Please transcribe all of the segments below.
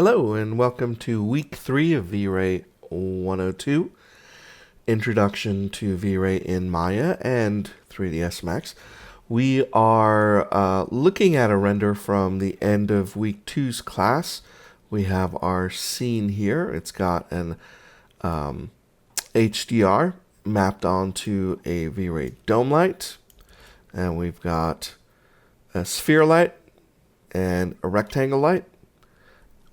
Hello and welcome to week 3 of vry102, Introduction to V-Ray in Maya and 3ds Max. We are looking at a render from the end of week 2's class. We have our scene here. It's got an HDR mapped onto a V-Ray dome light, and we've got a sphere light and a rectangle light.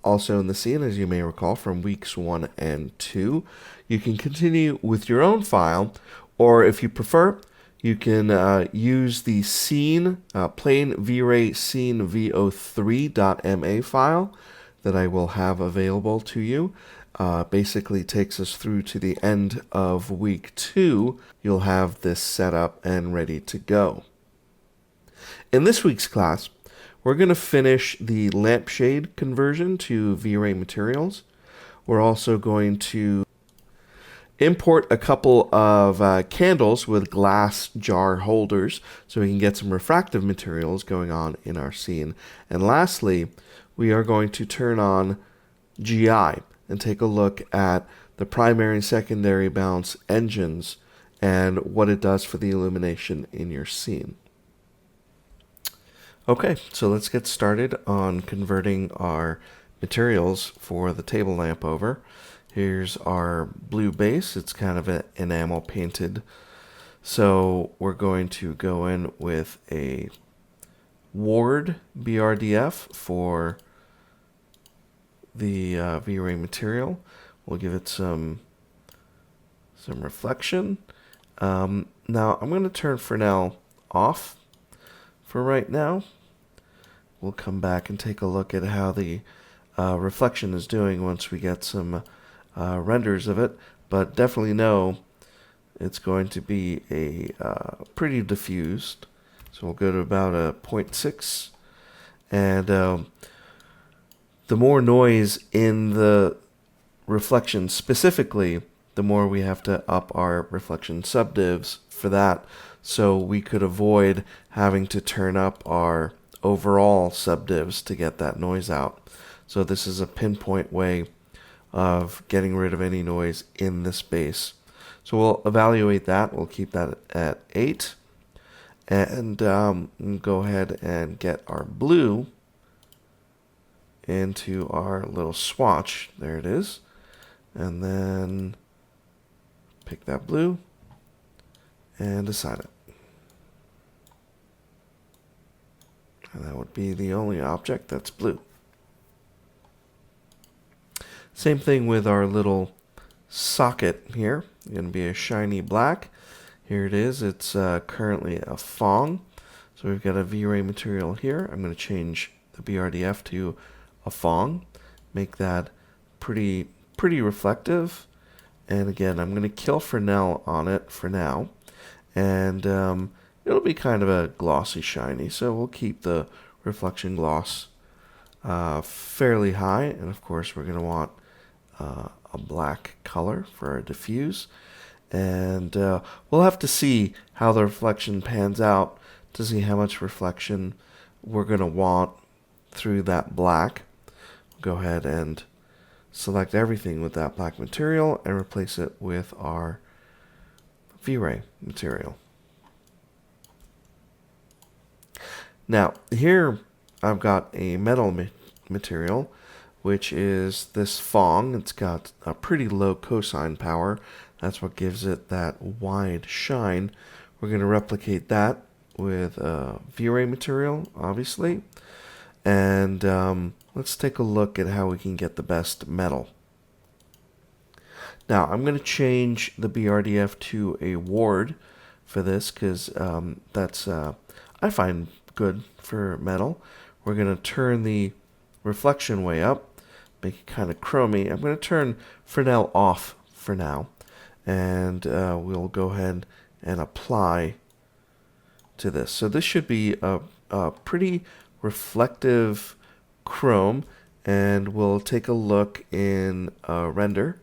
Also in the scene, as you may recall from weeks 1 and 2. You can continue with your own file, or if you prefer, you can use the scene, plain V-Ray scene vo3.ma file that I will have available to you. Basically takes us through to the end of week 2. You'll have this set up and ready to go. In this week's class, we're going to finish the lampshade conversion to V-Ray materials. We're also going to import a couple of candles with glass jar holders so we can get some refractive materials going on in our scene. And lastly, we are going to turn on GI and take a look at the primary and secondary bounce engines and what it does for the illumination in your scene. Okay, so let's get started on converting our materials for the table lamp over. Here's our blue base. It's kind of an enamel painted. So we're going to go in with a Ward BRDF for the V-Ray material. We'll give it some reflection. Now I'm going to turn Fresnel off for right now. We'll come back and take a look at how the reflection is doing once we get some renders of it, but definitely know it's going to be a pretty diffused. So we'll go to about a 0.6, and the more noise in the reflection specifically, the more we have to up our reflection subdivs for that, so we could avoid having to turn up our overall subdivs to get that noise out. So this is a pinpoint way of getting rid of any noise in this base. So we'll evaluate that. We'll keep that at 8. And we'll go ahead and get our blue into our little swatch. There it is. And then pick that blue and assign it. And that would be the only object that's blue. Same thing with our little socket here. It's going to be a shiny black. Here it is. It's currently a Fong. So we've got a V-Ray material here. I'm going to change the BRDF to a Fong. Make that pretty reflective. And again, I'm going to kill Fresnel on it for now. And it'll be kind of a glossy shiny, so we'll keep the reflection gloss fairly high, and of course we're going to want a black color for our diffuse, and we'll have to see how the reflection pans out to see how much reflection we're going to want through that black. We'll go ahead and select everything with that black material and replace it with our V-Ray material. Now, here I've got a metal material, which is this Fong. It's got a pretty low cosine power. That's what gives it that wide shine. We're going to replicate that with a V-Ray material, obviously. And let's take a look at how we can get the best metal. Now, I'm going to change the BRDF to a Ward for this because that's, I find, good for metal. We're going to turn the reflection way up, make it kind of chromy. I'm going to turn Fresnel off for now, and we'll go ahead and apply to this. So this should be a pretty reflective chrome, and we'll take a look in render.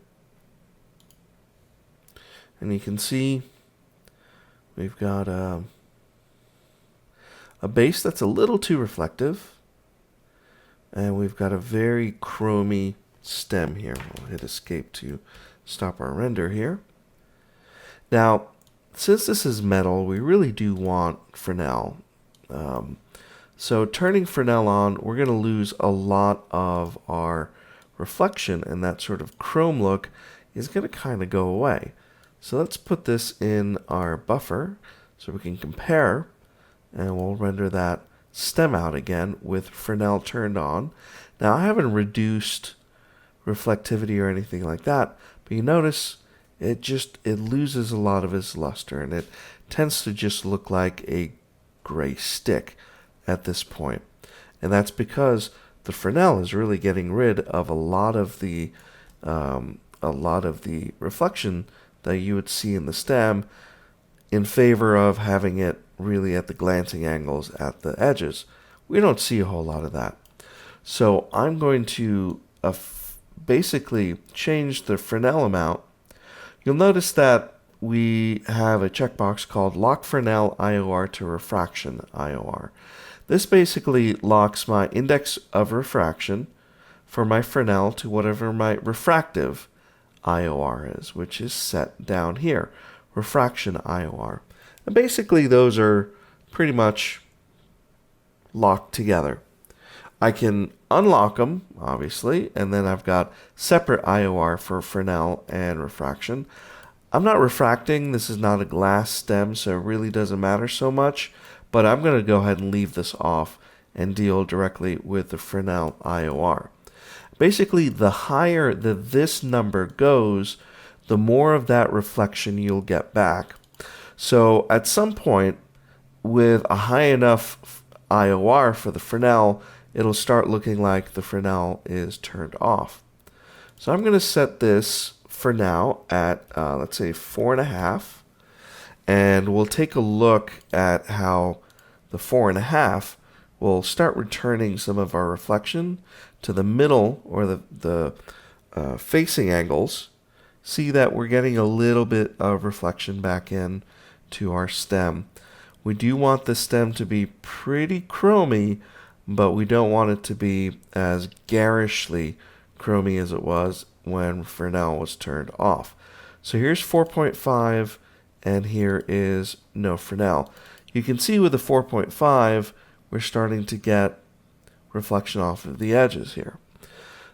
And you can see we've got a base that's a little too reflective, And we've got a very chromy stem here. We'll hit escape to stop our render here. Now, since this is metal, we really do want Fresnel. So turning Fresnel on, we're going to lose a lot of our reflection, and that sort of chrome look is going to kind of go away. So let's put this in our buffer so we can compare, and we'll render that stem out again with Fresnel turned on. Now I haven't reduced reflectivity or anything like that, but you notice it loses a lot of its luster, and it tends to just look like a gray stick at this point. And that's because the Fresnel is really getting rid of a lot of the reflection that you would see in the stem, in favor of having it really at the glancing angles at the edges. We don't see a whole lot of that. So I'm going to basically change the Fresnel amount. You'll notice that we have a checkbox called Lock Fresnel IOR to Refraction IOR. This basically locks my index of refraction for my Fresnel to whatever my refractive IOR is, which is set down here, refraction IOR. And basically those are pretty much locked together. I can unlock them, obviously, and then I've got separate IOR for Fresnel and refraction. I'm not refracting. This is not a glass stem, so it really doesn't matter so much, but I'm going to go ahead and leave this off and deal directly with the Fresnel IOR. Basically, the higher that this number goes, the more of that reflection you'll get back. So at some point, with a high enough IOR for the Fresnel, it'll start looking like the Fresnel is turned off. So I'm going to set this for now at, let's say, 4.5. And we'll take a look at how the 4.5 will start returning some of our reflection to the middle, or the facing angles. See that we're getting a little bit of reflection back in to our stem. We do want the stem to be pretty chromy, but we don't want it to be as garishly chromy as it was when Fresnel was turned off. So here's 4.5, and here is no Fresnel. You can see with the 4.5, we're starting to get reflection off of the edges here.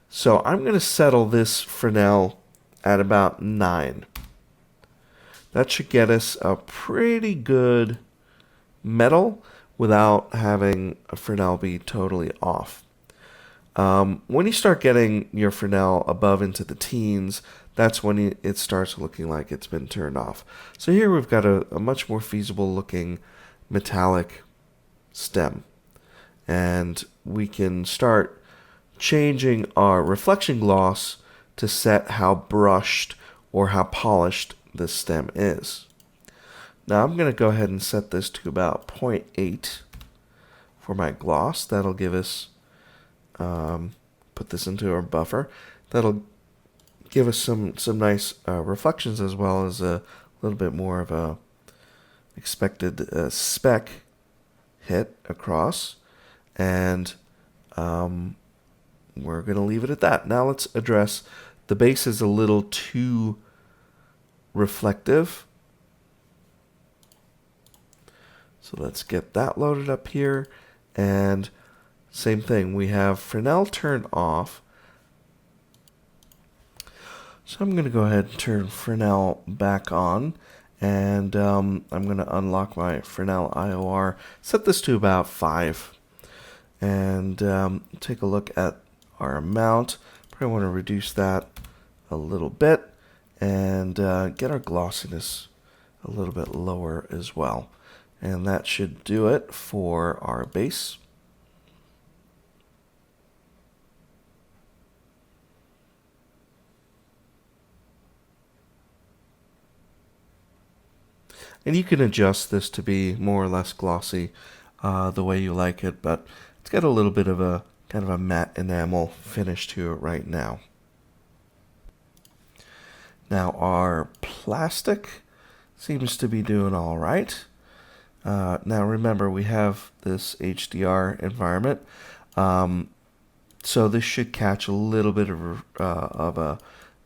So I'm going to settle this Fresnel at about 9. That should get us a pretty good metal without having a Fresnel be totally off. When you start getting your Fresnel above into the teens, that's when it starts looking like it's been turned off. So here we've got a much more feasible looking metallic stem. And we can start changing our reflection gloss to set how brushed or how polished this stem is. Now I'm going to go ahead and set this to about 0.8 for my gloss. That'll give us, put this into our buffer. That'll give us some nice reflections, as well as a little bit more of a expected speck hit across. And we're going to leave it at that. Now let's address the base is a little too reflective. So let's get that loaded up here. And same thing, we have Fresnel turned off. So I'm going to go ahead and turn Fresnel back on. And I'm going to unlock my Fresnel IOR. Set this to about 5. And take a look at our amount. Probably want to reduce that a little bit and get our glossiness a little bit lower as well. And that should do it for our base. And you can adjust this to be more or less glossy the way you like it, but it's got a little bit of a kind of a matte enamel finish to it right now. Now our plastic seems to be doing all right. Now remember, we have this HDR environment. So this should catch a little bit of a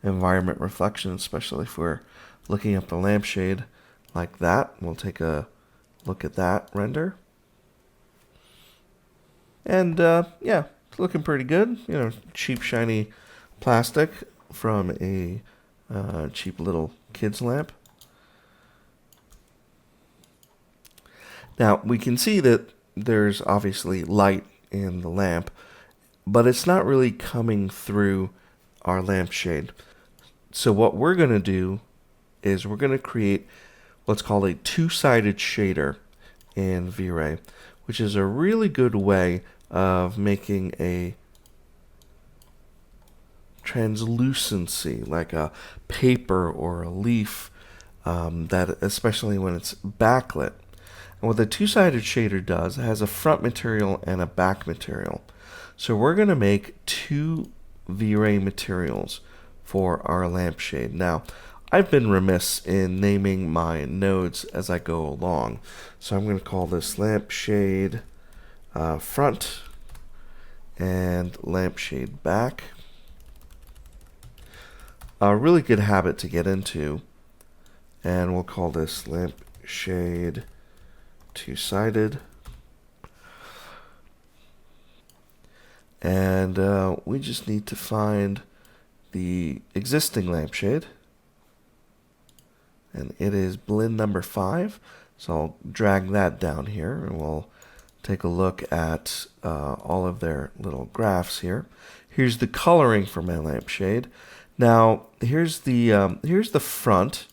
environment reflection, especially if we're looking up the lampshade like that. We'll take a look at that render. And yeah, it's looking pretty good. You know, cheap, shiny plastic from a cheap little kid's lamp. Now, we can see that there's obviously light in the lamp, but it's not really coming through our lampshade. So what we're going to do is we're going to create what's called a two-sided shader in V-Ray, which is a really good way of making a translucency, like a paper or a leaf, that especially when it's backlit. And what the two-sided shader does, it has a front material and a back material. So we're going to make two V-Ray materials for our lampshade. Now, I've been remiss in naming my nodes as I go along. So I'm going to call this lampshade front and lampshade back. A really good habit to get into. And we'll call this lampshade two-sided. And we just need to find the existing lampshade. And it is blend number 5. So I'll drag that down here and we'll take a look at all of their little graphs here. Here's the coloring for my lampshade. Now here's the front.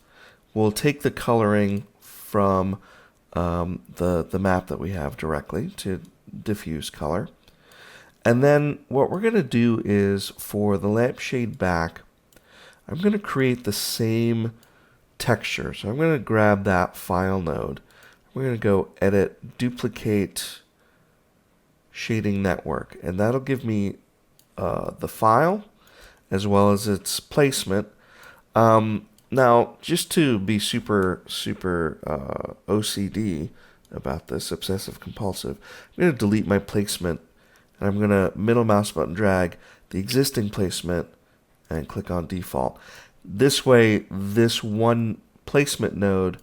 We'll take the coloring from the map that we have directly to diffuse color. And then what we're going to do is for the lampshade back, I'm going to create the same texture. So I'm going to grab that file node. We're going to go edit, duplicate shading network, and that'll give me the file as well as its placement. Now, just to be super OCD about this, obsessive compulsive, I'm going to delete my placement, and I'm going to middle mouse button drag the existing placement and click on default. This way, this one placement node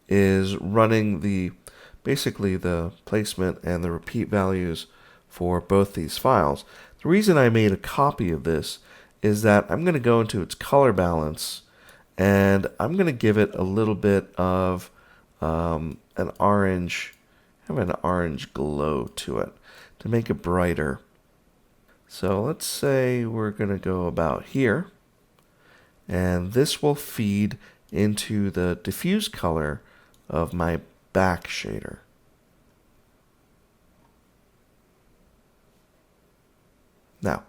is running basically the placement and the repeat values for both these files. The reason I made a copy of this is that I'm going to go into its color balance and I'm going to give it a little bit of an orange glow to it to make it brighter. So let's say we're going to go about here, and this will feed into the diffuse color of my back shader. Now,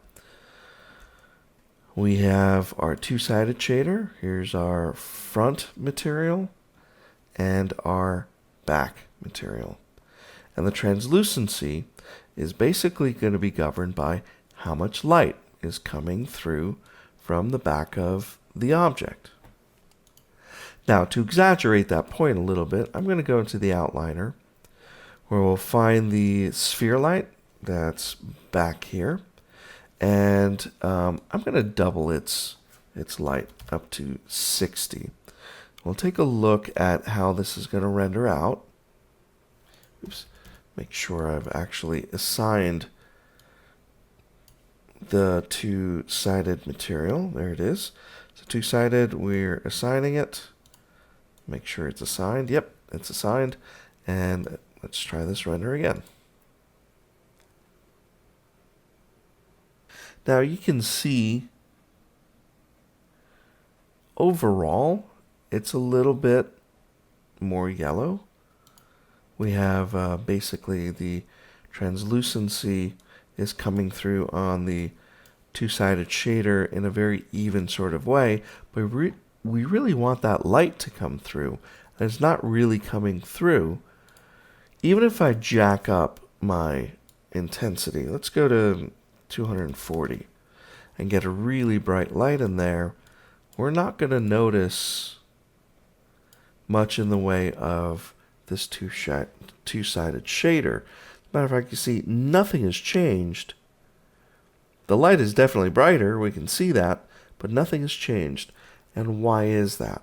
we have our two-sided shader. Here's our front material and our back material. And the translucency is basically going to be governed by how much light is coming through from the back of the object. Now, to exaggerate that point a little bit, I'm going to go into the outliner where we'll find the sphere light that's back here. And I'm going to double its light up to 60. We'll take a look at how this is going to render out. Oops. Make sure I've actually assigned the two-sided material. There it is. So two-sided, we're assigning it. Make sure it's assigned. Yep, it's assigned. And let's try this render again. Now you can see overall it's a little bit more yellow. We have basically the translucency is coming through on the two-sided shader in a very even sort of way, but we really want that light to come through, and it's not really coming through. Even if I jack up my intensity, let's go to 240 and get a really bright light in there, we're not going to notice much in the way of this two-sided shader. Matter of fact, you see nothing has changed The light is definitely brighter, we can see that, but nothing has changed. And why is that?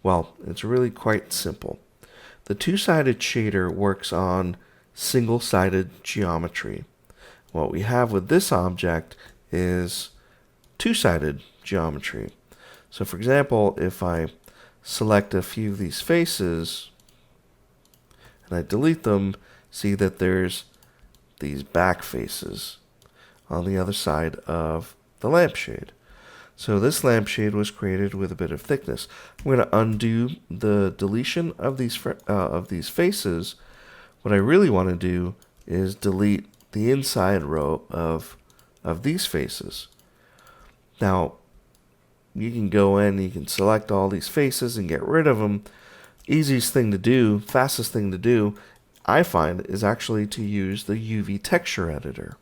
Well, it's really quite simple. The two-sided shader works on single-sided geometry. What we have with this object is two-sided geometry. So for example, if I select a few of these faces and I delete them, see that there's these back faces on the other side of the lampshade. So this lampshade was created with a bit of thickness. I'm going to undo the deletion of these faces. What I really want to do is delete the inside row of these faces. Now, you can go in, you can select all these faces and get rid of them. Easiest thing to do, fastest thing to do, I find, is actually to use the UV texture editor.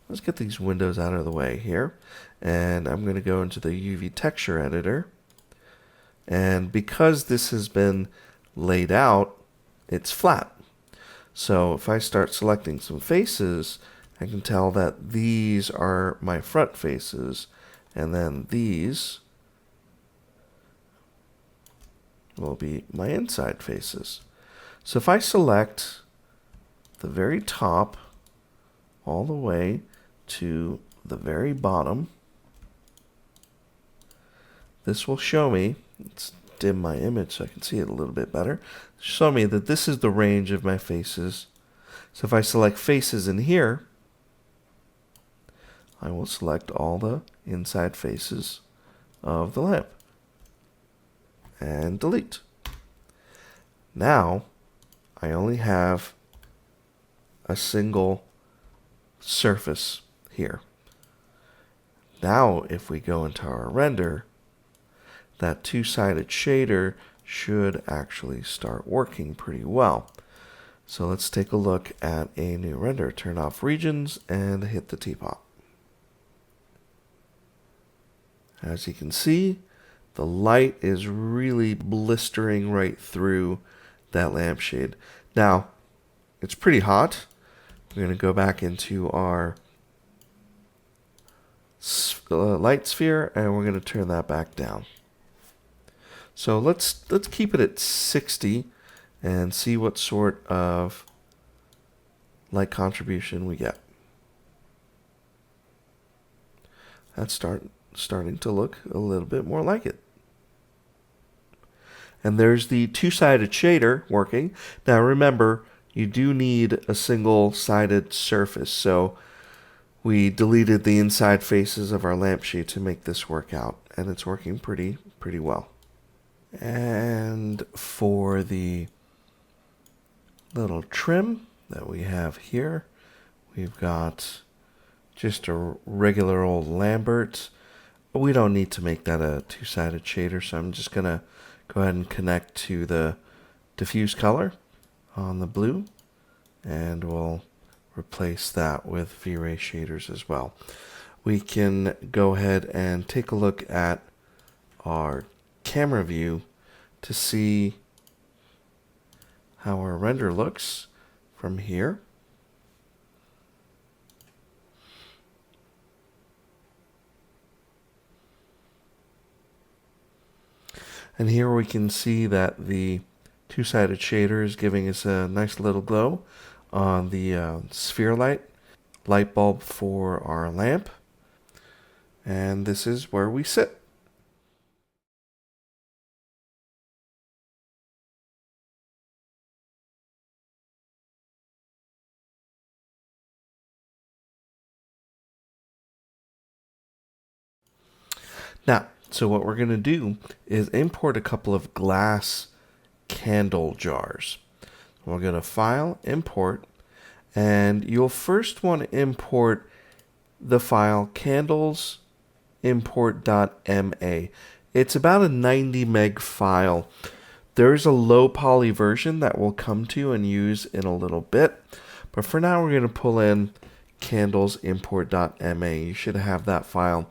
Let's get these windows out of the way here. And I'm going to go into the UV texture editor. And because this has been laid out, it's flat. So if I start selecting some faces, I can tell that these are my front faces, and then these will be my inside faces. So if I select the very top all the way to the very bottom, this will show me, let's dim my image so I can see it a little bit better, show me that this is the range of my faces. So if I select faces in here, I will select all the inside faces of the lamp and delete. Now I only have a single surface here. Now if we go into our render, that two-sided shader should actually start working pretty well. So let's take a look at a new render. Turn off regions and hit the teapot. As you can see, the light is really blistering right through that lampshade. Now, it's pretty hot. We're going to go back into our light sphere and we're going to turn that back down. So let's keep it at 60 and see what sort of light contribution we get. That's starting to look a little bit more like it. And there's the two-sided shader working. Now remember, you do need a single-sided surface, so we deleted the inside faces of our lampshade to make this work out, and it's working pretty well. And for the little trim that we have here, we've got just a regular old Lambert. We don't need to make that a two-sided shader, so I'm just going to go ahead and connect to the diffuse color on the blue, and we'll replace that with V-Ray shaders as well. We can go ahead and take a look at our camera view to see how our render looks from here. And here we can see that the two-sided shader is giving us a nice little glow on the sphere light bulb for our lamp. And this is where we sit. Now, so what we're going to do is import a couple of glass candle jars. We're going to File, Import, and you'll first want to import the file candles import.ma. It's about a 90 meg file. There's a low poly version that we'll come to and use in a little bit, but for now we're going to pull in candles import.ma. You should have that file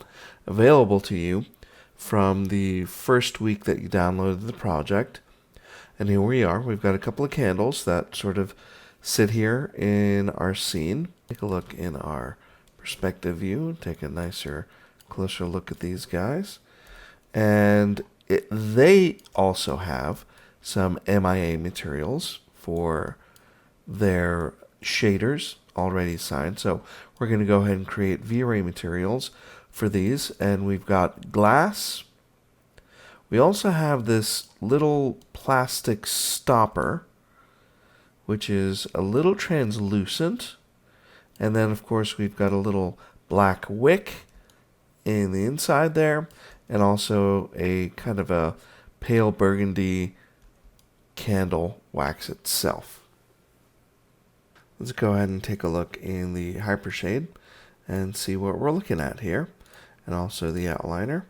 available to you from the first week that you downloaded the project. And here we are. We've got a couple of candles that sort of sit here in our scene. Take a look in our perspective view, take a nicer, closer look at these guys. And they also have some MIA materials for their shaders already assigned. So we're going to go ahead and create V-Ray materials for these. And we've got glass. We also have this little plastic stopper, which is a little translucent. And then, of course, we've got a little black wick in the inside there, and also a kind of a pale burgundy candle wax itself. Let's go ahead and take a look in the hypershade and see what we're looking at here, and also the outliner.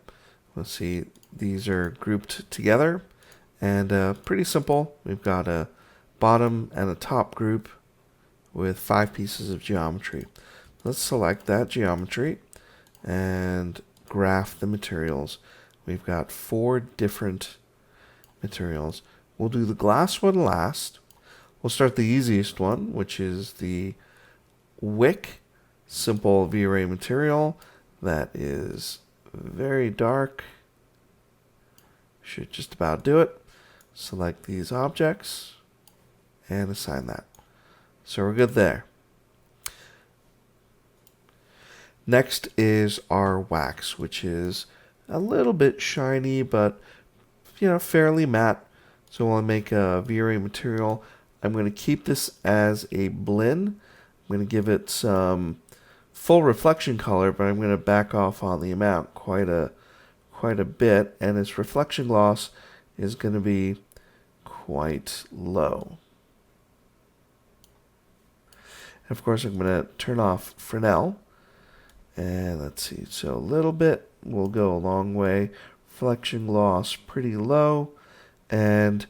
We'll see these are grouped together, and pretty simple. We've got a bottom and a top group with 5 pieces of geometry. Let's select that geometry and graph the materials. We've got 4 different materials. We'll do the glass one last. We'll start the easiest one, which is the wick, simple V-Ray material that is very dark. Should just about do it. Select these objects and assign that. So we're good there. Next is our wax, which is a little bit shiny, but fairly matte. So I'll make a V-Ray material. I'm going to keep this as a blend. I'm going to give it some full reflection color, but I'm going to back off on the amount quite a bit, and its reflection loss is going to be quite low. And of course, I'm going to turn off Fresnel. And let's see, so a little bit will go a long way. Reflection loss pretty low, and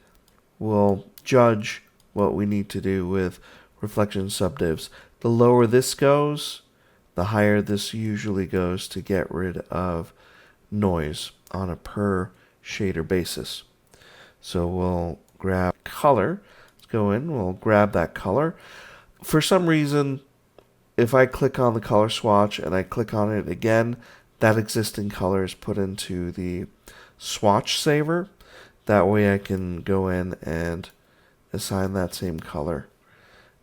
we'll judge what we need to do with reflection subdivs. The lower this goes, the higher this usually goes to get rid of noise on a per shader basis. So we'll grab color. Let's go in, we'll grab that color. For some reason, if I click on the color swatch and I click on it again, that existing color is put into the swatch saver. That way I can go in and assign that same color.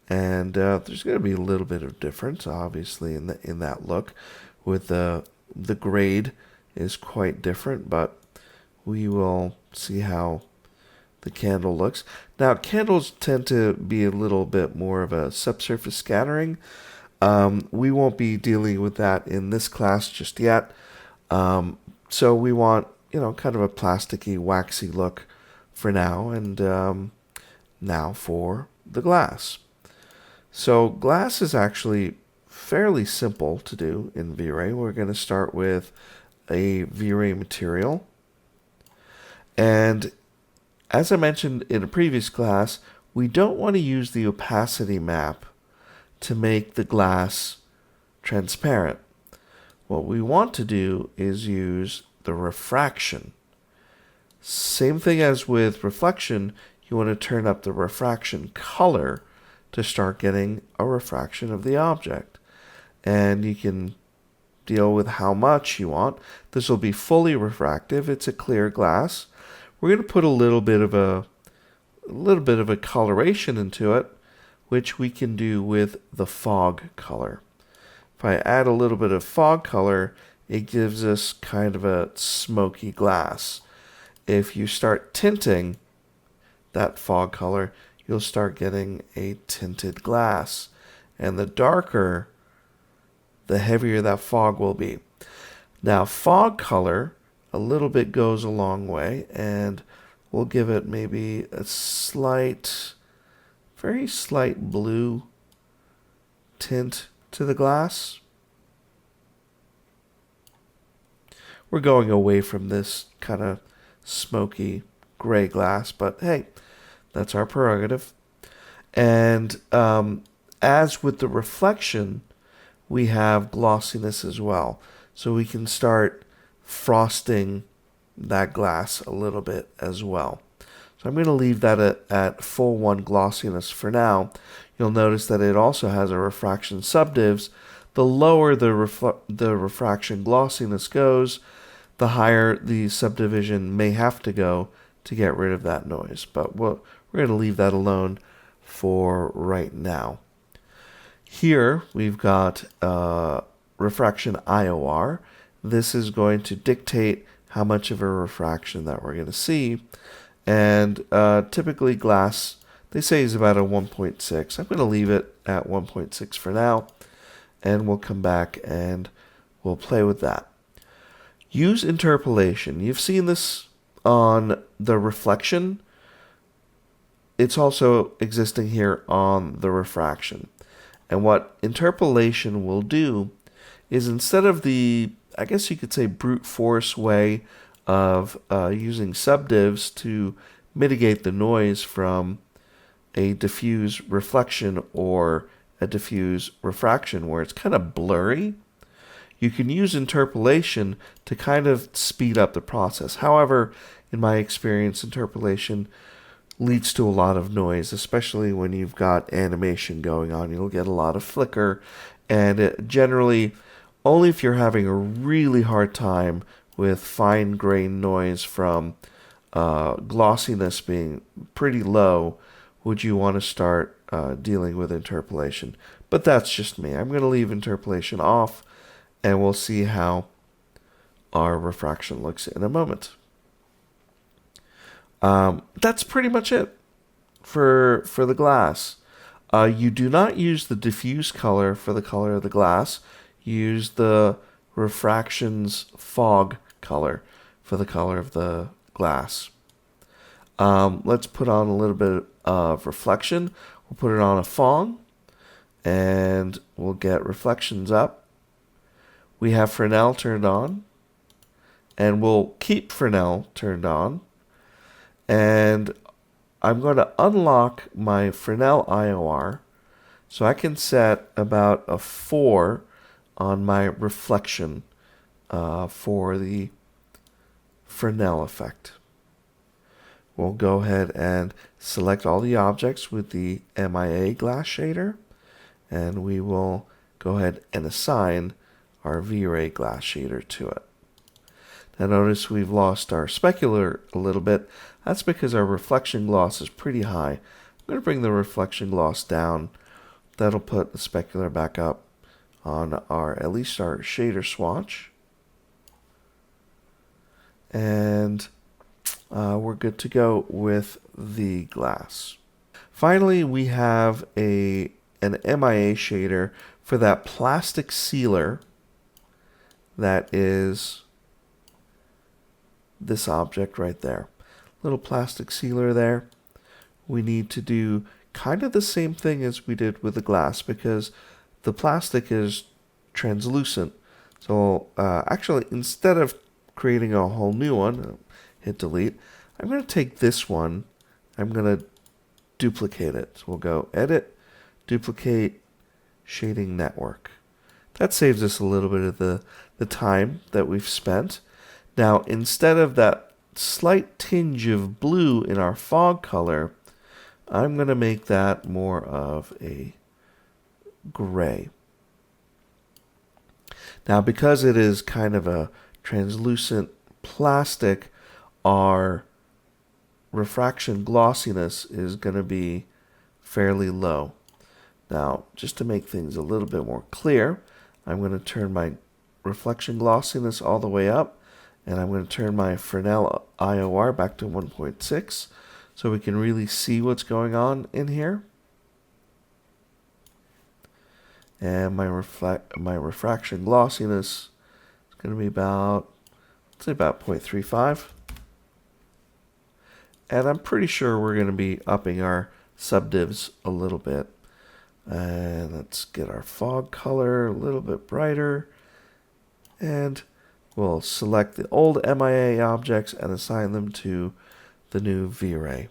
And there's going to be a little bit of difference, obviously, in that look. With the grade is quite different, but we will see how the candle looks. Now, candles tend to be a little bit more of a subsurface scattering. We won't be dealing with that in this class just yet. So we want, kind of a plasticky, waxy look for now. And now for the glass. So glass is actually fairly simple to do in V-Ray. We're going to start with a V-Ray material. And as I mentioned in a previous class, we don't want to use the opacity map to make the glass transparent. What we want to do is use the refraction. Same thing as with reflection, you want to turn up the refraction color to start getting a refraction of the object. And you can deal with how much you want. This will be fully refractive. It's a clear glass. We're going to put a little bit of a coloration into it, which we can do with the fog color. If I add a little bit of fog color, it gives us kind of a smoky glass. If you start tinting that fog color, you'll start getting a tinted glass. And the darker, the heavier that fog will be. Now, fog color, a little bit goes a long way, and we'll give it maybe a very slight blue tint to the glass. We're going away from this kind of smoky gray glass, but hey, that's our prerogative. And as with the reflection, we have glossiness as well. So we can start frosting that glass a little bit as well. So I'm going to leave that at full 1 glossiness for now. You'll notice that it also has a refraction subdivs the lower the refraction glossiness goes, the higher the subdivision may have to go to get rid of that noise. But we're going to leave that alone for right now. Here we've got refraction IOR. This is going to dictate how much of a refraction that we're going to see. And typically glass, they say, is about a 1.6. I'm going to leave it at 1.6 for now, and we'll come back and we'll play with that. Use interpolation. You've seen this on the reflection. It's also existing here on the refraction. And what interpolation will do is, instead of the, I guess you could say, brute force way of using subdivs to mitigate the noise from a diffuse reflection or a diffuse refraction where it's kind of blurry, you can use interpolation to kind of speed up the process. However, in my experience, interpolation leads to a lot of noise, especially when you've got animation going on. You'll get a lot of flicker, and generally, only if you're having a really hard time with fine-grained noise from glossiness being pretty low would you want to start dealing with interpolation. But that's just me. I'm going to leave interpolation off, and we'll see how our refraction looks in a moment. That's pretty much it for the glass. You do not use the diffuse color for the color of the glass. Use the refraction's fog color for the color of the glass. Let's put on a little bit of reflection. We'll put it on a fog, and we'll get reflections up. We have Fresnel turned on, and we'll keep Fresnel turned on. And I'm going to unlock my Fresnel IOR so I can set about a 4 on my reflection for the Fresnel effect. We'll go ahead and select all the objects with the MIA glass shader, and we will go ahead and assign our V-Ray glass shader to it. Now notice we've lost our specular a little bit. That's because our reflection gloss is pretty high. I'm going to bring the reflection gloss down. That'll put the specular back up on at least our shader swatch. And we're good to go with the glass. Finally, we have an MIA shader for that plastic sealer that is this object right there. Little plastic sealer there. We need to do kind of the same thing as we did with the glass, because the plastic is translucent. So actually, instead of creating a whole new one, hit delete, I'm going to take this one, I'm going to duplicate it. So we'll go Edit, Duplicate, Shading Network. That saves us a little bit of the time that we've spent. Now, instead of that slight tinge of blue in our fog color, I'm going to make that more of a gray. Now, because it is kind of a translucent plastic, our refraction glossiness is going to be fairly low. Now, just to make things a little bit more clear, I'm going to turn my reflection glossiness all the way up, and I'm going to turn my Fresnel IOR back to 1.6 so we can really see what's going on in here. And my refraction glossiness is going to be about, let's say about 0.35. And I'm pretty sure we're going to be upping our subdivs a little bit. And let's get our fog color a little bit brighter. And we'll select the old MIA objects and assign them to the new V-Ray.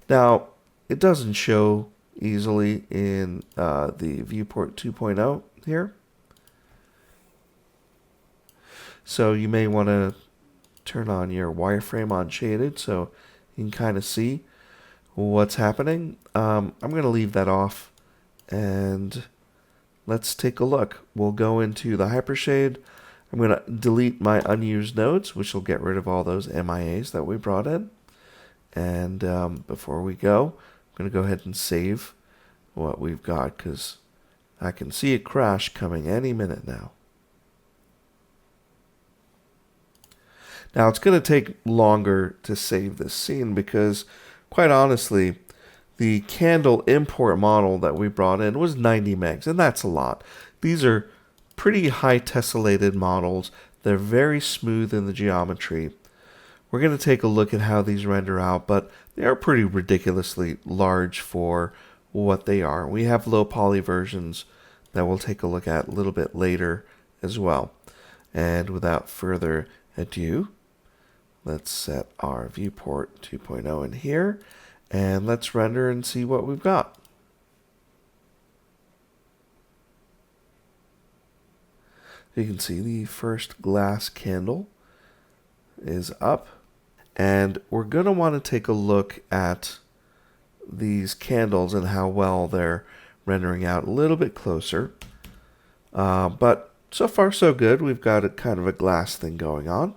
Now, it doesn't show easily in the viewport 2.0 here. So you may want to turn on your wireframe on shaded so you can kind of see what's happening. I'm going to leave that off, and let's take a look. We'll go into the hypershade. I'm going to delete my unused nodes, which will get rid of all those MIAs that we brought in. And before we go, I'm going to go ahead and save what we've got because I can see a crash coming any minute now. Now it's going to take longer to save this scene because, quite honestly, the candle import model that we brought in was 90 megs, and that's a lot. These are pretty high tessellated models. They're very smooth in the geometry. We're going to take a look at how these render out, but they are pretty ridiculously large for what they are. We have low poly versions that we'll take a look at a little bit later as well. And without further ado, let's set our viewport 2.0 in here, and let's render and see what we've got. You can see the first glass candle is up, and we're going to want to take a look at these candles and how well they're rendering out a little bit closer. But so far so good. We've got a kind of a glass thing going on.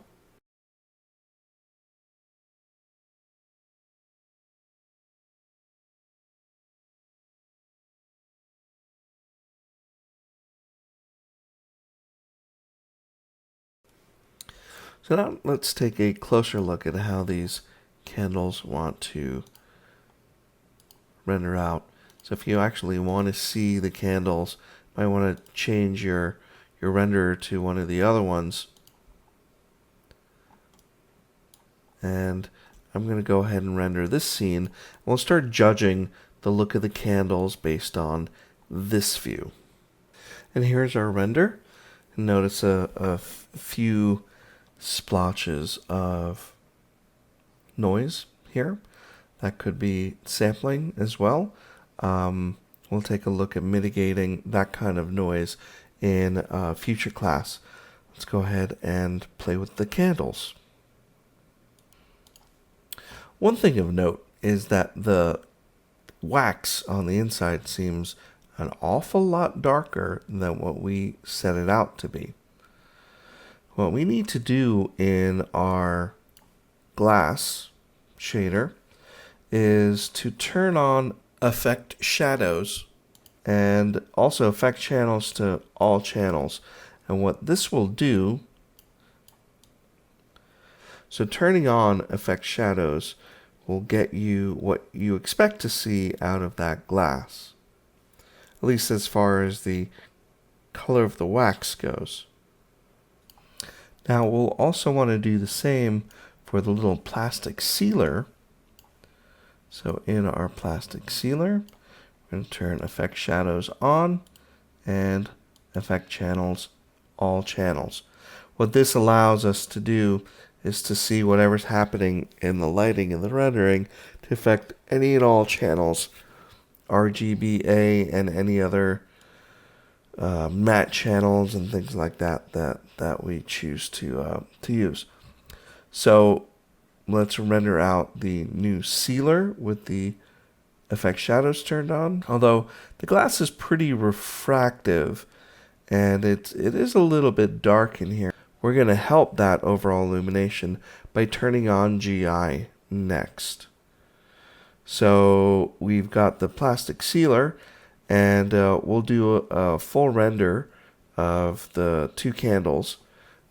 So now let's take a closer look at how these candles want to render out. So if you actually want to see the candles, you might want to change your renderer to one of the other ones. And I'm going to go ahead and render this scene. We'll start judging the look of the candles based on this view. And here's our render. Notice a few splotches of noise here. That could be sampling as well. We'll take a look at mitigating that kind of noise in a future class. Let's go ahead and play with the candles. One thing of note is that the wax on the inside seems an awful lot darker than what we set it out to be. What we need to do in our glass shader is to turn on affect shadows and also affect channels to all channels. And what this will do, so turning on affect shadows will get you what you expect to see out of that glass, at least as far as the color of the wax goes. Now we'll also want to do the same for the little plastic sealer. So in our plastic sealer, we're going to turn affect shadows on and affect channels, all channels. What this allows us to do is to see whatever's happening in the lighting and the rendering to affect any and all channels, RGBA and any other matte channels and things like that that we choose to use. So let's render out the new sealer with the affect shadows turned on. Although the glass is pretty refractive and it is a little bit dark in here. We're going to help that overall illumination by turning on GI next. So we've got the plastic sealer, and we'll do a full render of the two candles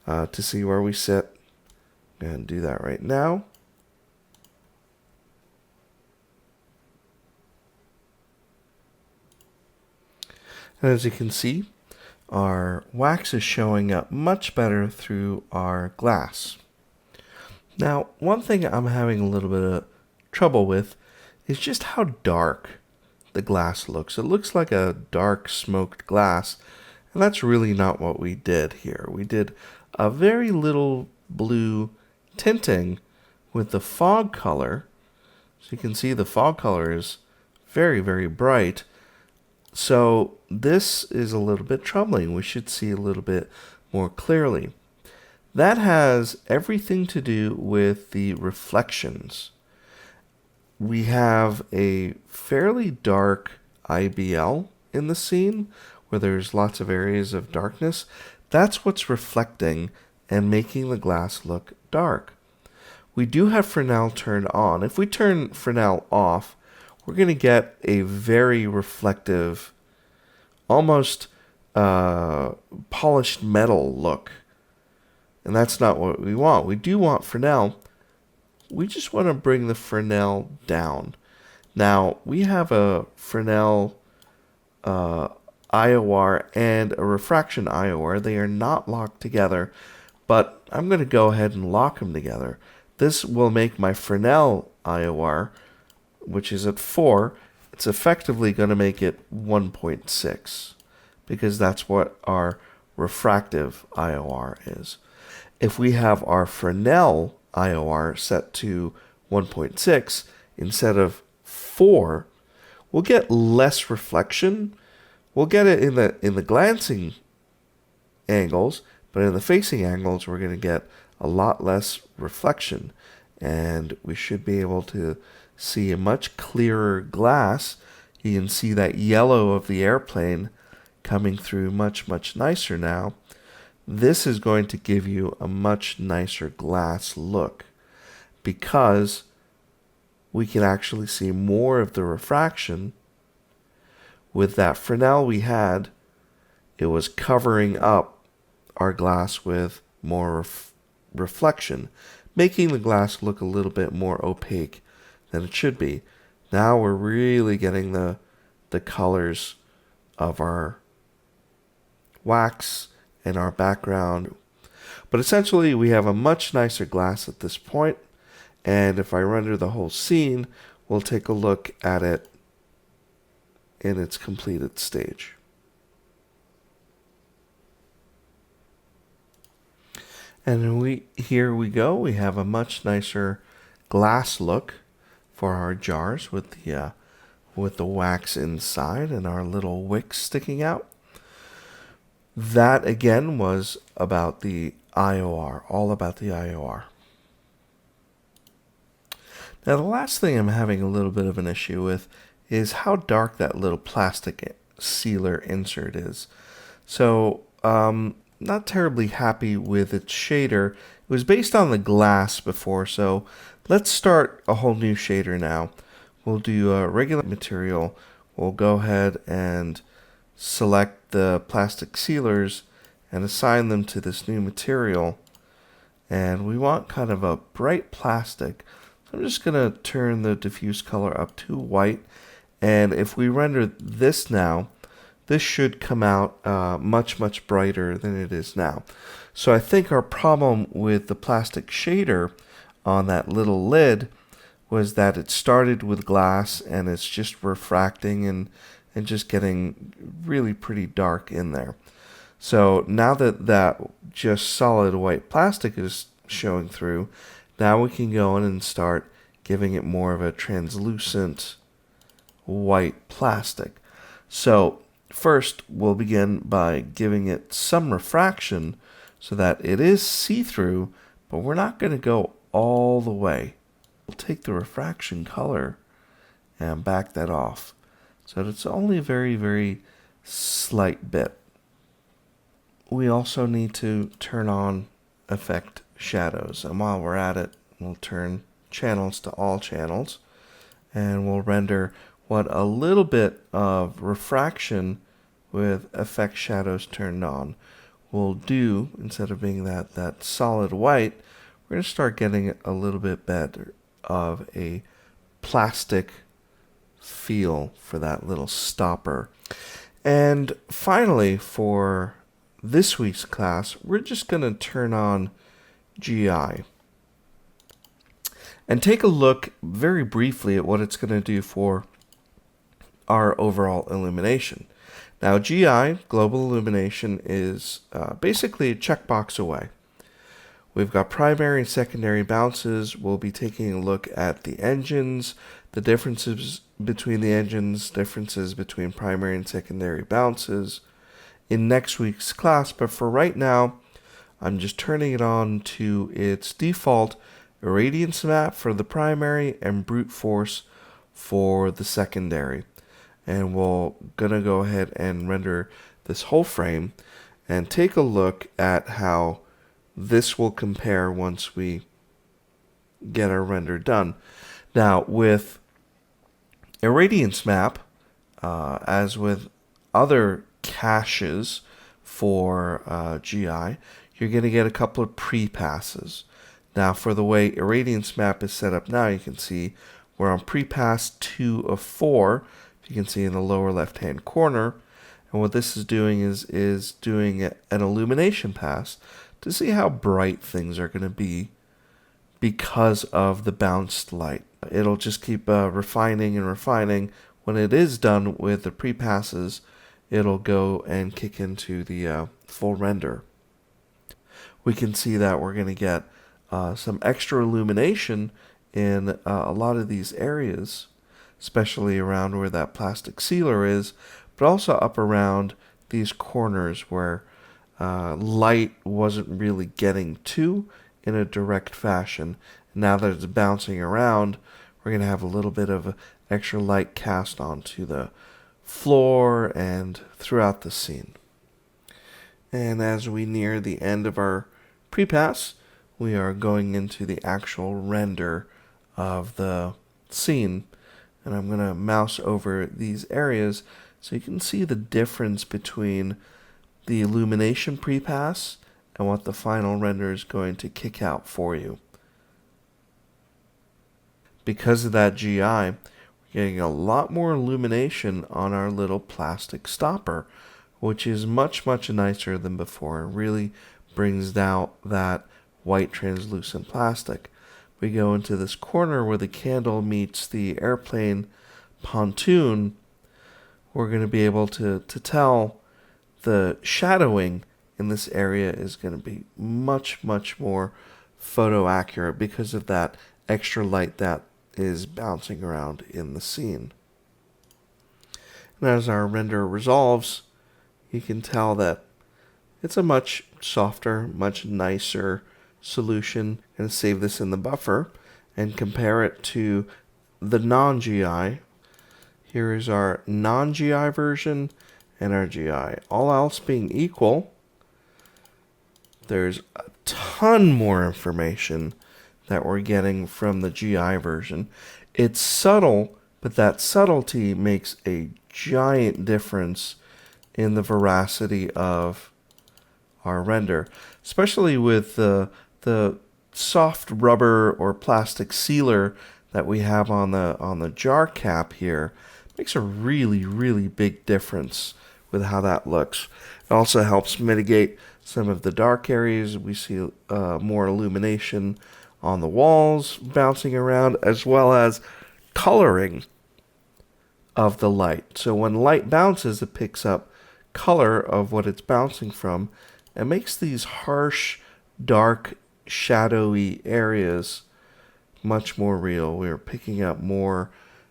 to see where we sit. I'm going to do that right now. And as you can see, our wax is showing up much better through our glass. Now, one thing I'm having a little bit of trouble with is just how dark the glass looks. It looks like a dark smoked glass, and that's really not what we did here. We did a very little blue tinting with the fog color. So you can see the fog color is very, very bright. So this is a little bit troubling. We should see a little bit more clearly. That has everything to do with the reflections. We have a fairly dark IBL in the scene, where there's lots of areas of darkness, that's what's reflecting and making the glass look dark. We do have Fresnel turned on. If we turn Fresnel off, we're going to get a very reflective, almost polished metal look. And that's not what we want. We do want Fresnel. We just want to bring the Fresnel down. Now, we have a Fresnel IOR and a refraction IOR. They are not locked together, but I'm going to go ahead and lock them together. This will make my Fresnel IOR, which is at 4, it's effectively going to make it 1.6, because that's what our refractive IOR is. If we have our Fresnel IOR set to 1.6 instead of 4, we'll get less reflection. We'll get it in the glancing angles, but in the facing angles, we're going to get a lot less reflection, and we should be able to see a much clearer glass. You can see that yellow of the airplane coming through much, much nicer now. This is going to give you a much nicer glass look because we can actually see more of the refraction. With that Fresnel we had, it was covering up our glass with more reflection, making the glass look a little bit more opaque than it should be. Now we're really getting the colors of our wax and our background. But essentially we have a much nicer glass at this point, and if I render the whole scene, we'll take a look at it in its completed stage. And here we go. We have a much nicer glass look for our jars with the wax inside and our little wicks sticking out. That again was about the IOR, all about the IOR. Now the last thing I'm having a little bit of an issue with is how dark that little plastic sealer insert is. So not terribly happy with its shader. It was based on the glass before, so let's start a whole new shader now. We'll do a regular material. We'll go ahead and select the plastic sealers and assign them to this new material. And we want kind of a bright plastic. So I'm just going to turn the diffuse color up to white. And if we render this now, this should come out much, much brighter than it is now. So I think our problem with the plastic shader on that little lid was that it started with glass and it's just refracting and just getting really pretty dark in there. So now that just solid white plastic is showing through, now we can go in and start giving it more of a translucent white plastic. So first we'll begin by giving it some refraction so that it is see-through, but we're not going to go all the way. We'll take the refraction color and back that off. So it's only a very, very slight bit. We also need to turn on effect shadows. And while we're at it, we'll turn channels to all channels. And we'll render what a little bit of refraction with effect shadows turned on will do. Instead of being that solid white, we're going to start getting a little bit better of a plastic feel for that little stopper. And finally, for this week's class, we're just going to turn on GI and take a look very briefly at what it's going to do for our overall illumination. Now, GI, global illumination, is basically a checkbox away. We've got primary and secondary bounces. We'll be taking a look at the engines, the differences between the engines, differences between primary and secondary bounces in next week's class. But for right now, I'm just turning it on to its default irradiance map for the primary and brute force for the secondary. And we're going to go ahead and render this whole frame and take a look at how this will compare once we get our render done. Now, with irradiance map, as with other caches for GI, you're going to get a couple of pre-passes. Now, for the way irradiance map is set up now, you can see we're on pre-pass 2 of 4. You can see in the lower left-hand corner. And what this is doing is doing an illumination pass to see how bright things are going to be because of the bounced light. It'll just keep refining and refining. When it is done with the pre-passes, it'll go and kick into the full render. We can see that we're going to get some extra illumination in a lot of these areas, especially around where that plastic sealer is, but also up around these corners where light wasn't really getting to in a direct fashion. Now that it's bouncing around, we're going to have a little bit of extra light cast onto the floor and throughout the scene. And as we near the end of our pre-pass, we are going into the actual render of the scene. And I'm going to mouse over these areas so you can see the difference between the illumination pre-pass and what the final render is going to kick out for you. Because of that GI, we're getting a lot more illumination on our little plastic stopper, which is much, much nicer than before. It really brings out that white translucent plastic. We go into this corner where the candle meets the airplane pontoon. We're going to be able to tell the shadowing in this area is going to be much, much more photo accurate because of that extra light that is bouncing around in the scene. And as our render resolves, you can tell that it's a much softer, much nicer solution. And save this in the buffer and compare it to the non-GI. Here is our non-GI version and our GI. All else being equal, there's a ton more information that we're getting from the GI version. It's subtle, but that subtlety makes a giant difference in the veracity of our render, especially with the soft rubber or plastic sealer that we have on the jar cap here. Makes a really, really big difference with how that looks. It also helps mitigate some of the dark areas. We see more illumination on the walls bouncing around, as well as coloring of the light. So when light bounces, it picks up color of what it's bouncing from and makes these harsh, dark, shadowy areas much more real. We're picking up more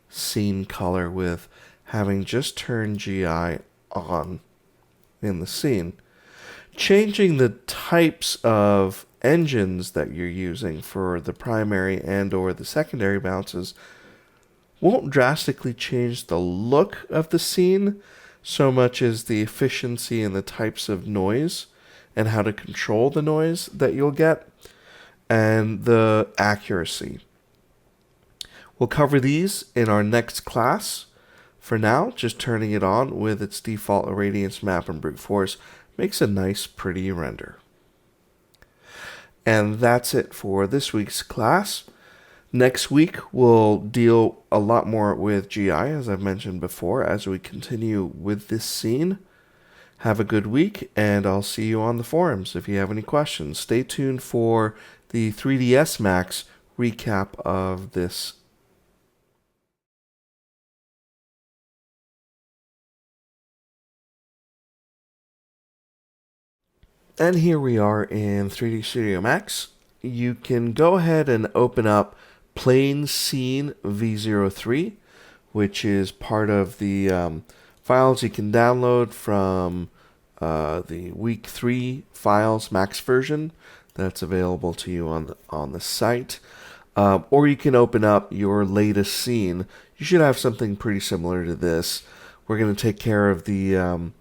scene color with having just turned GI on in the scene. Changing the types of engines that you're using for the primary and or the secondary bounces won't drastically change the look of the scene so much as the efficiency and the types of noise and how to control the noise that you'll get and the accuracy. We'll cover these in our next class. For now, just turning it on with its default irradiance map and brute force makes a nice, pretty render. And that's it for this week's class. Next week, we'll deal a lot more with GI, as I've mentioned before, as we continue with this scene. Have a good week, and I'll see you on the forums if you have any questions. Stay tuned for the 3ds Max recap of this. And here we are in 3D Studio Max. You can go ahead and open up Plane Scene v03, which is part of the files you can download from the Week 3 Files Max version that's available to you on the site. Or you can open up your latest scene. You should have something pretty similar to this. We're going to take care of the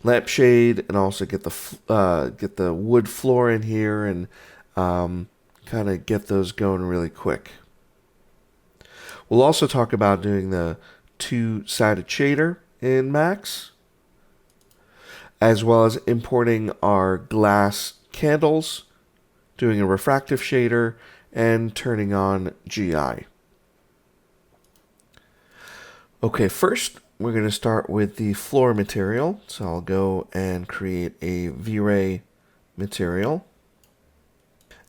lampshade and also get the wood floor in here and kind of get those going really quick. We'll also talk about doing the two-sided shader in Max, as well as importing our glass candles, doing a refractive shader, and turning on GI. Okay, first we're going to start with the floor material. So I'll go and create a V-Ray material.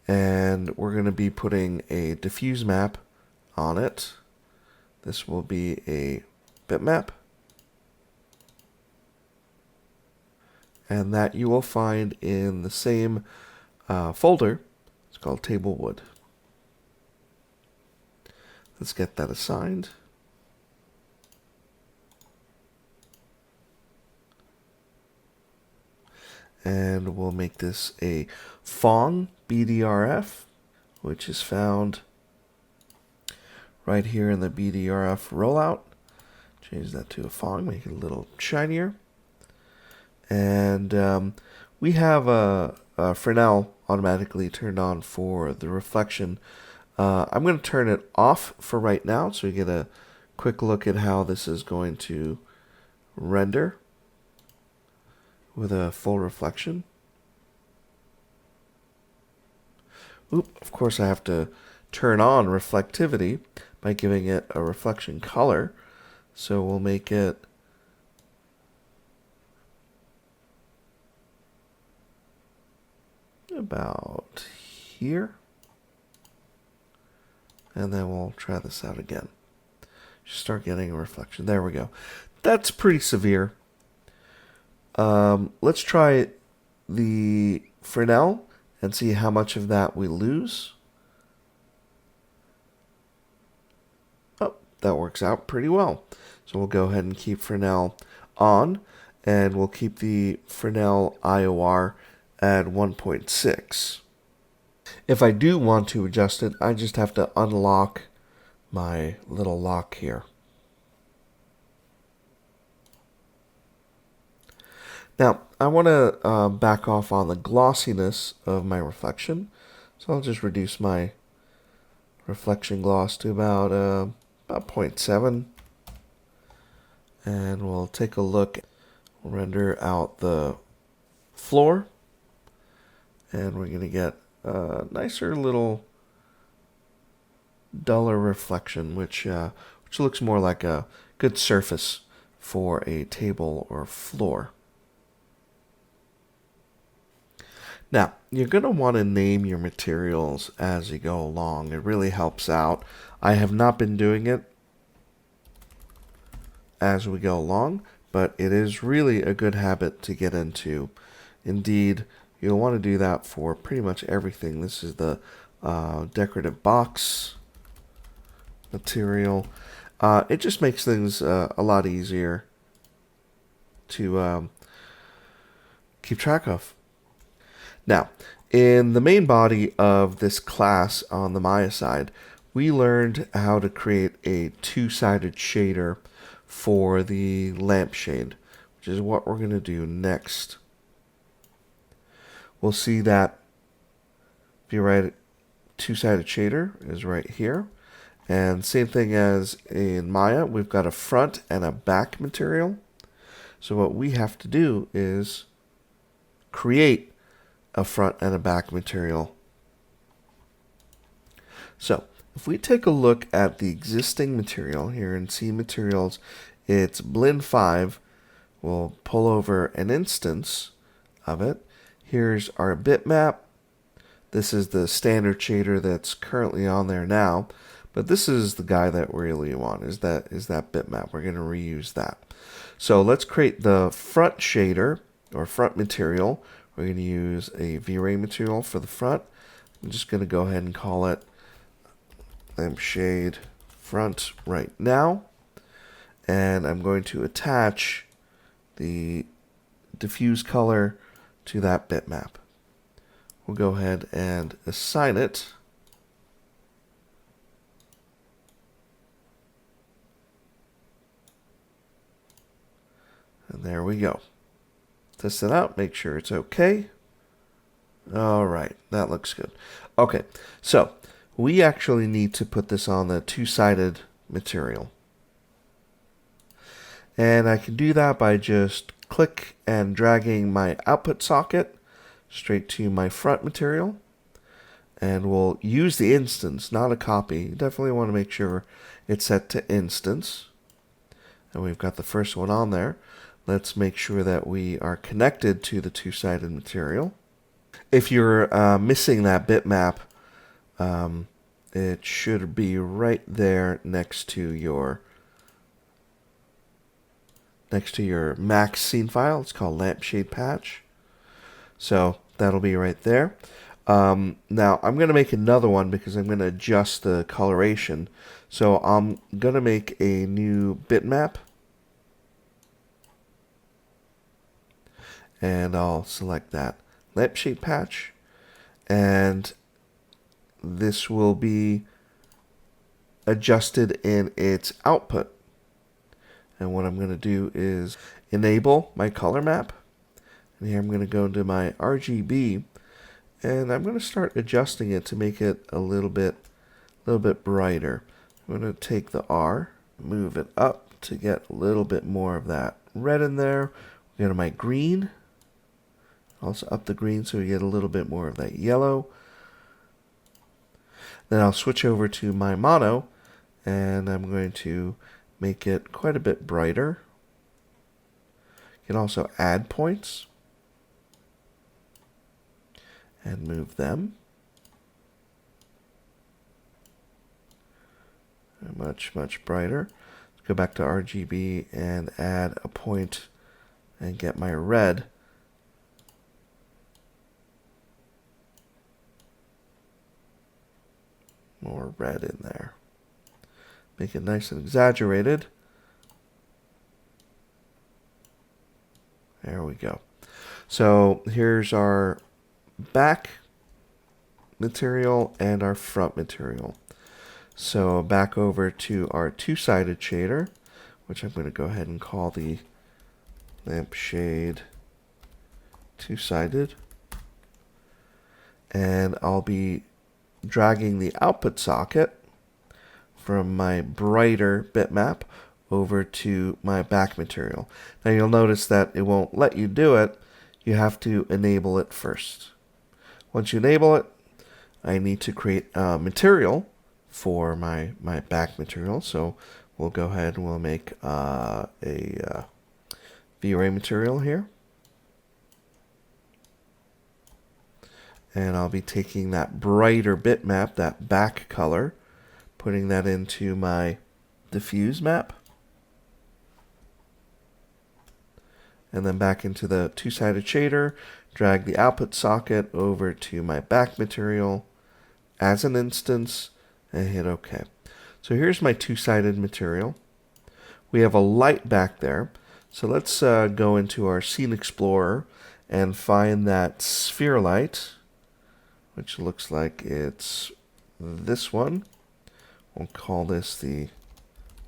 And we're going to be putting a diffuse map on it. This will be a bitmap. And that you will find in the same folder. It's called Table Wood. Let's get that assigned. And we'll make this a Fong BDRF, which is found right here in the BDRF rollout. Change that to a Fong, make it a little shinier. And we have a Fresnel automatically turned on for the reflection. I'm going to turn it off for right now so we get a quick look at how this is going to render with a full reflection. Of course I have to turn on reflectivity by giving it a reflection color. So we'll make it about here. And then we'll try this out again. Just start getting a reflection. There we go. That's pretty severe. Let's try the Fresnel and see how much of that we lose. Oh, that works out pretty well. So we'll go ahead and keep Fresnel on, and we'll keep the Fresnel IOR at 1.6. If I do want to adjust it, I just have to unlock my little lock here. Now, I want to back off on the glossiness of my reflection, so I'll just reduce my reflection gloss to about 0.7, and we'll take a look, we'll render out the floor, and we're going to get a nicer little duller reflection, which looks more like a good surface for a table or floor. Now, you're going to want to name your materials as you go along. It really helps out. I have not been doing it as we go along, but it is really a good habit to get into. Indeed, you'll want to do that for pretty much everything. This is the decorative box material. It just makes things a lot easier to keep track of. Now, in the main body of this class on the Maya side, we learned how to create a two-sided shader for the lampshade, which is what we're going to do next. We'll see that vry two-sided shader is right here. And same thing as in Maya, we've got a front and a back material. So what we have to do is create a front and a back material. So if we take a look at the existing material here in C Materials, it's Blend 5. We'll pull over an instance of it. Here's our bitmap. This is the standard shader that's currently on there now, but this is the guy that we really want, is that bitmap. We're going to reuse that. So let's create the front shader or front material. We're going to use a V-Ray material for the front. I'm just going to go ahead and call it lampshade front right now. And I'm going to attach the diffuse color to that bitmap. We'll go ahead and assign it. And there we go. Test it out, make sure it's okay. All right, that looks good. Okay, so we actually need to put this on the two-sided material. And I can do that by just click and dragging my output socket straight to my front material. And we'll use the instance, not a copy. You definitely want to make sure it's set to instance. And we've got the first one on there. Let's make sure that we are connected to the two-sided material. If you're missing that bitmap, it should be right there next to your max scene file. It's called lampshade patch. So that'll be right there. Now I'm going to make another one because I'm going to adjust the coloration. So I'm going to make a new bitmap. And I'll select that lampshade patch. And this will be adjusted in its output. And what I'm going to do is enable my color map. And here I'm going to go into my RGB, and I'm going to start adjusting it to make it a little bit brighter. I'm going to take the R, move it up to get a little bit more of that red in there. Go to my green, also up the green so we get a little bit more of that yellow. Then I'll switch over to my mono, and I'm going to make it quite a bit brighter. You can also add points and move them. Much brighter. Let's go back to RGB and add a point and get my red. More red in there. Make it nice and exaggerated. There we go. So here's our back material and our front material. So back over to our two-sided shader, which I'm going to go ahead and call the lampshade two-sided. And I'll be dragging the output socket from my brighter bitmap over to my back material. Now you'll notice that it won't let you do it. You have to enable it first. Once you enable it, I need to create a material for my back material. So we'll go ahead and we'll make a vray material here. And I'll be taking that brighter bitmap, that back color, putting that into my diffuse map. And then back into the two-sided shader, drag the output socket over to my back material as an instance, and hit OK. So here's my two-sided material. We have a light back there. So let's go into our Scene Explorer and find that sphere light, which looks like it's this one. We'll call this the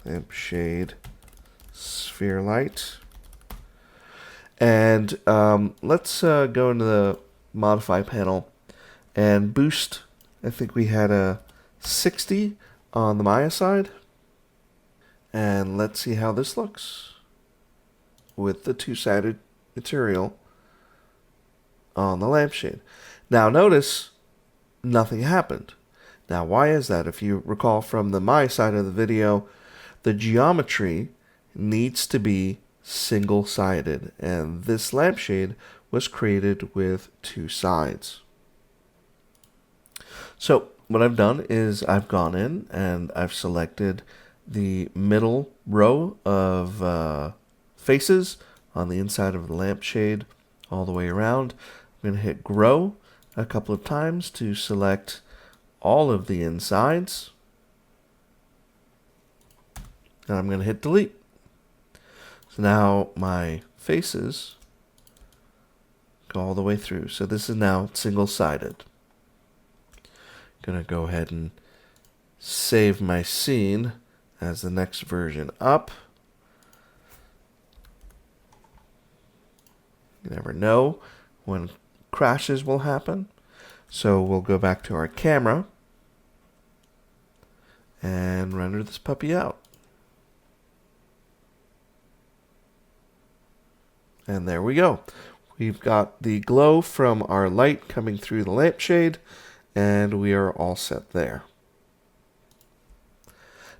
lampshade sphere light. And let's go into the modify panel and boost. I think we had a 60 on the Maya side. And let's see how this looks with the two-sided material on the lampshade. Now notice nothing happened. Now why is that? If you recall from the Maya side of the video, the geometry needs to be single-sided, and this lampshade was created with two sides. So what I've done is I've gone in and I've selected the middle row of faces on the inside of the lampshade all the way around. I'm going to hit grow a couple of times to select all of the insides, and I'm going to hit delete. So now my faces go all the way through. So this is now single-sided. Going to go ahead and save my scene as the next version up. You never know when crashes will happen. So we'll go back to our camera and render this puppy out. And there we go. We've got the glow from our light coming through the lampshade, and we are all set there.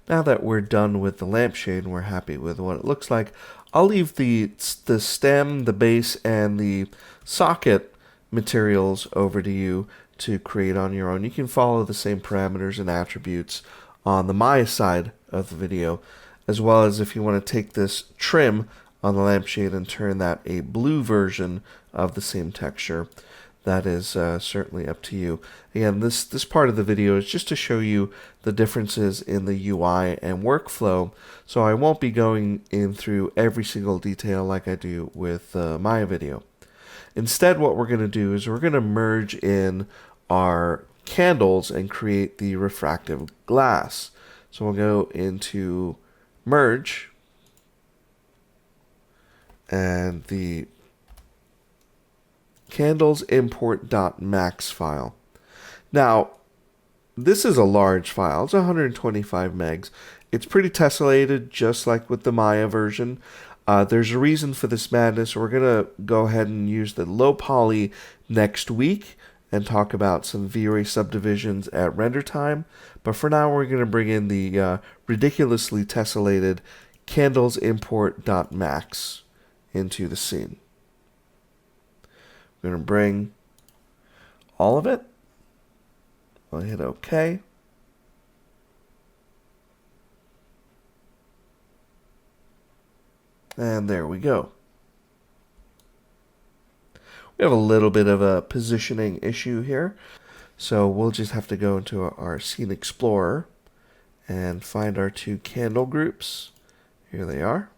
Now that we're done with the lampshade and we're happy with what it looks like, I'll leave the stem, the base, and the socket materials over to you to create on your own. You can follow the same parameters and attributes on the Maya side of the video, as well as if you want to take this trim on the lampshade and turn that a blue version of the same texture. That is certainly up to you. Again, this part of the video is just to show you the differences in the UI and workflow, so I won't be going in through every single detail like I do with my video. Instead, what we're going to do is we're going to merge in our candles and create the refractive glass. So we'll go into Merge and the candles import.max file. Now, this is a large file. It's 125 megs. It's pretty tessellated, just like with the Maya version. There's a reason for this madness. We're going to go ahead and use the low poly next week and talk about some V-Ray subdivisions at render time. But for now, we're going to bring in the ridiculously tessellated candles import.max into the scene. We're going to bring all of it. I'll hit OK. And there we go. We have a little bit of a positioning issue here. So we'll just have to go into our Scene Explorer and find our two candle groups. Here they are.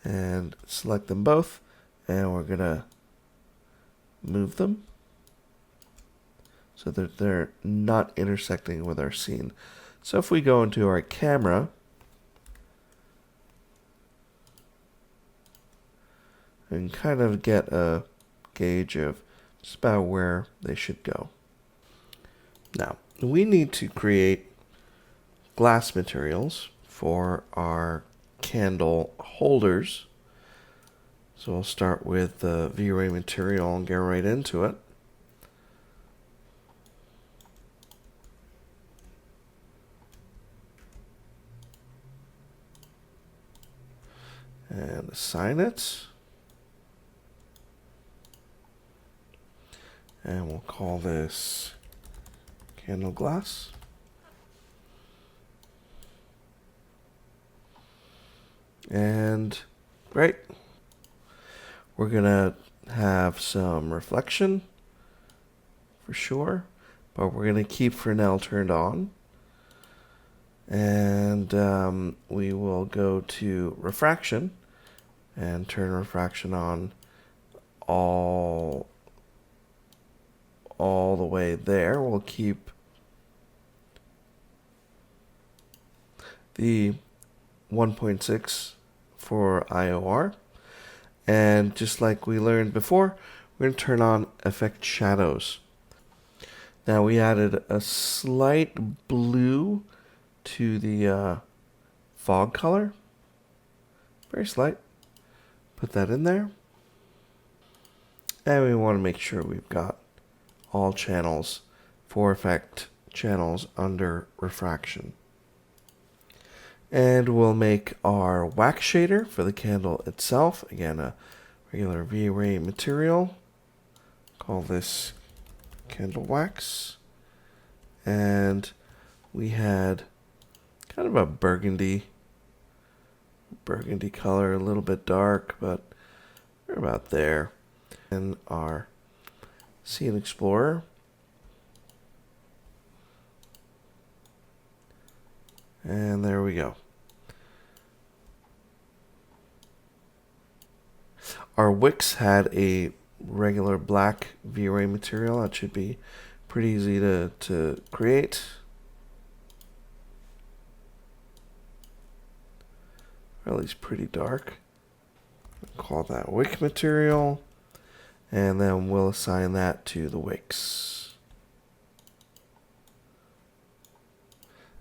And select them both. And we're going to move them so that they're not intersecting with our scene. So if we go into our camera and kind of get a gauge of just about where they should go. Now, we need to create glass materials for our candle holders. So we'll start with the V-Ray material and get right into it. And assign it. And we'll call this candle glass. And great. We're going to have some reflection for sure, but we're going to keep Fresnel turned on. And we will go to refraction and turn refraction on all the way there. We'll keep the 1.6 for IOR. And just like we learned before, we're going to turn on Effect Shadows. Now we added a slight blue to the fog color. Very slight. Put that in there. And we want to make sure we've got all channels, 4 effect channels under refraction. And we'll make our wax shader for the candle itself. Again, a regular V-Ray material. Call this candle wax. And we had kind of a burgundy color, a little bit dark, but we're about there. And our Scene Explorer. And there we go. Our wicks had a regular black V-Ray material. That should be pretty easy to create. Or at least pretty dark. Call that wick material. and then we'll assign that to the wicks.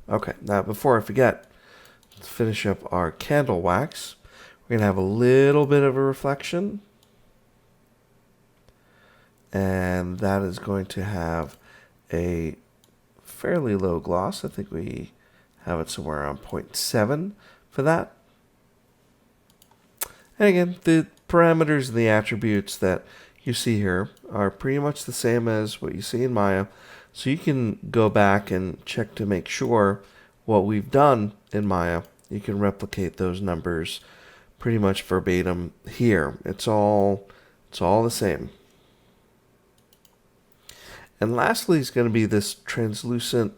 Okay, now before I forget, let's finish up our candle wax. We're going to have a little bit of a reflection, and that is going to have a fairly low gloss. I think we have it somewhere around 0.7 for that. And again, the parameters and the attributes that you see here are pretty much the same as what you see in Maya. So you can go back and check to make sure what we've done in Maya, you can replicate those numbers pretty much verbatim here. It's all the same. And lastly is going to be this translucent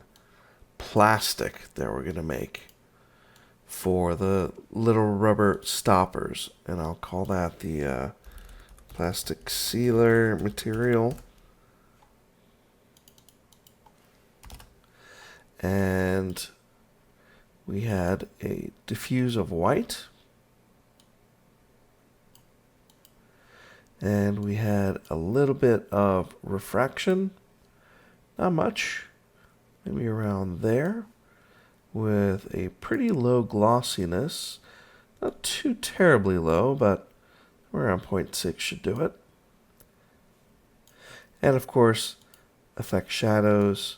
plastic that we're going to make for the little rubber stoppers. And I'll call that the plastic sealer material. And we had a diffuse of white. And we had a little bit of refraction. Not much. Maybe around there. With a pretty low glossiness. Not too terribly low, but around 0.6 should do it. And of course, affect shadows.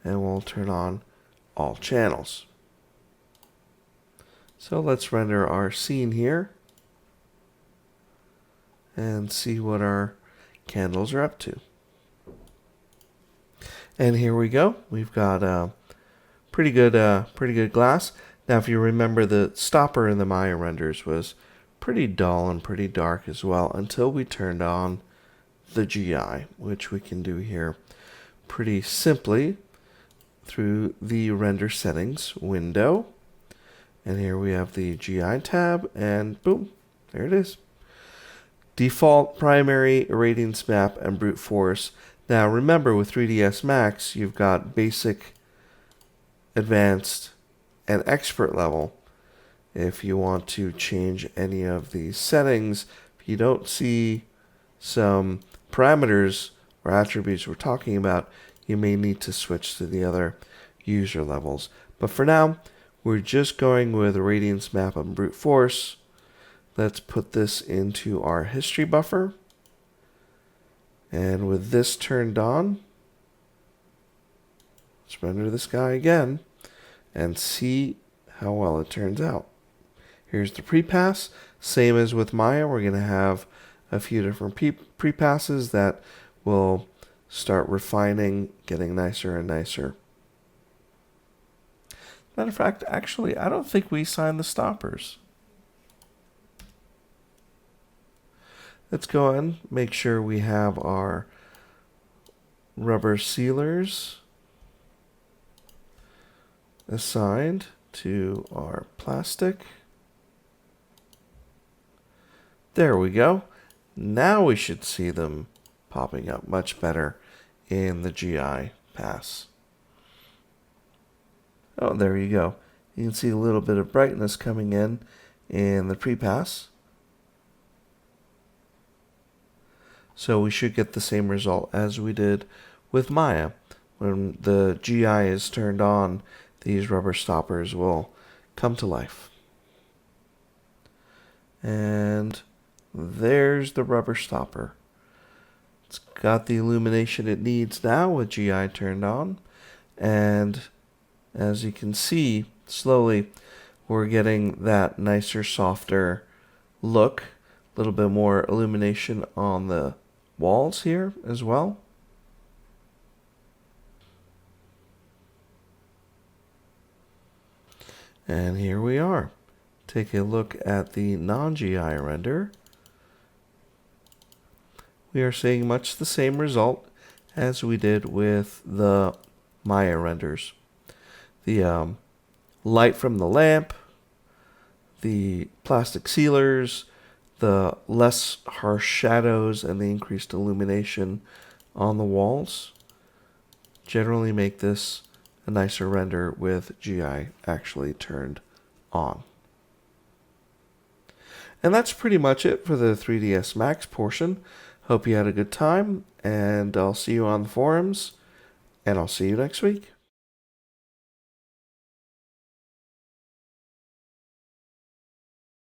And we'll turn on all channels. So let's render our scene here and see what our candles are up to. And here we go. We've got a pretty good glass. Now, if you remember, the stopper in the Maya renders was pretty dull and pretty dark as well until we turned on the GI, which we can do here pretty simply through the render settings window. And here we have the GI tab, and boom, there it is. Default, primary, irradiance map, and brute force. Now remember, with 3ds Max, you've got basic, advanced, and expert level. If you want to change any of these settings, if you don't see some parameters or attributes we're talking about, you may need to switch to the other user levels. But for now, we're just going with irradiance map and brute force. Let's put this into our history buffer. And with this turned on, let's render this guy again and see how well it turns out. Here's the pre-pass. Same as with Maya, we're going to have a few different pre-passes that will start refining, getting nicer and nicer. Matter of fact, actually, I don't think we signed the stoppers. Let's go and make sure we have our rubber sealers assigned to our plastic. There we go. Now we should see them popping up much better in the GI pass. Oh, there you go. You can see a little bit of brightness coming in the pre-pass. So we should get the same result as we did with Maya. When the GI is turned on, these rubber stoppers will come to life. And there's the rubber stopper. It's got the illumination it needs now with GI turned on. And as you can see, slowly we're getting that nicer, softer look. A little bit more illumination on the walls here as well. And here we are. Take a look at the non-GI render. We are seeing much the same result as we did with the Maya renders. The light from the lamp, the plastic sealers, the less harsh shadows, and the increased illumination on the walls generally make this a nicer render with GI actually turned on. And that's pretty much it for the 3ds Max portion. Hope you had a good time, and I'll see you on the forums, and I'll see you next week.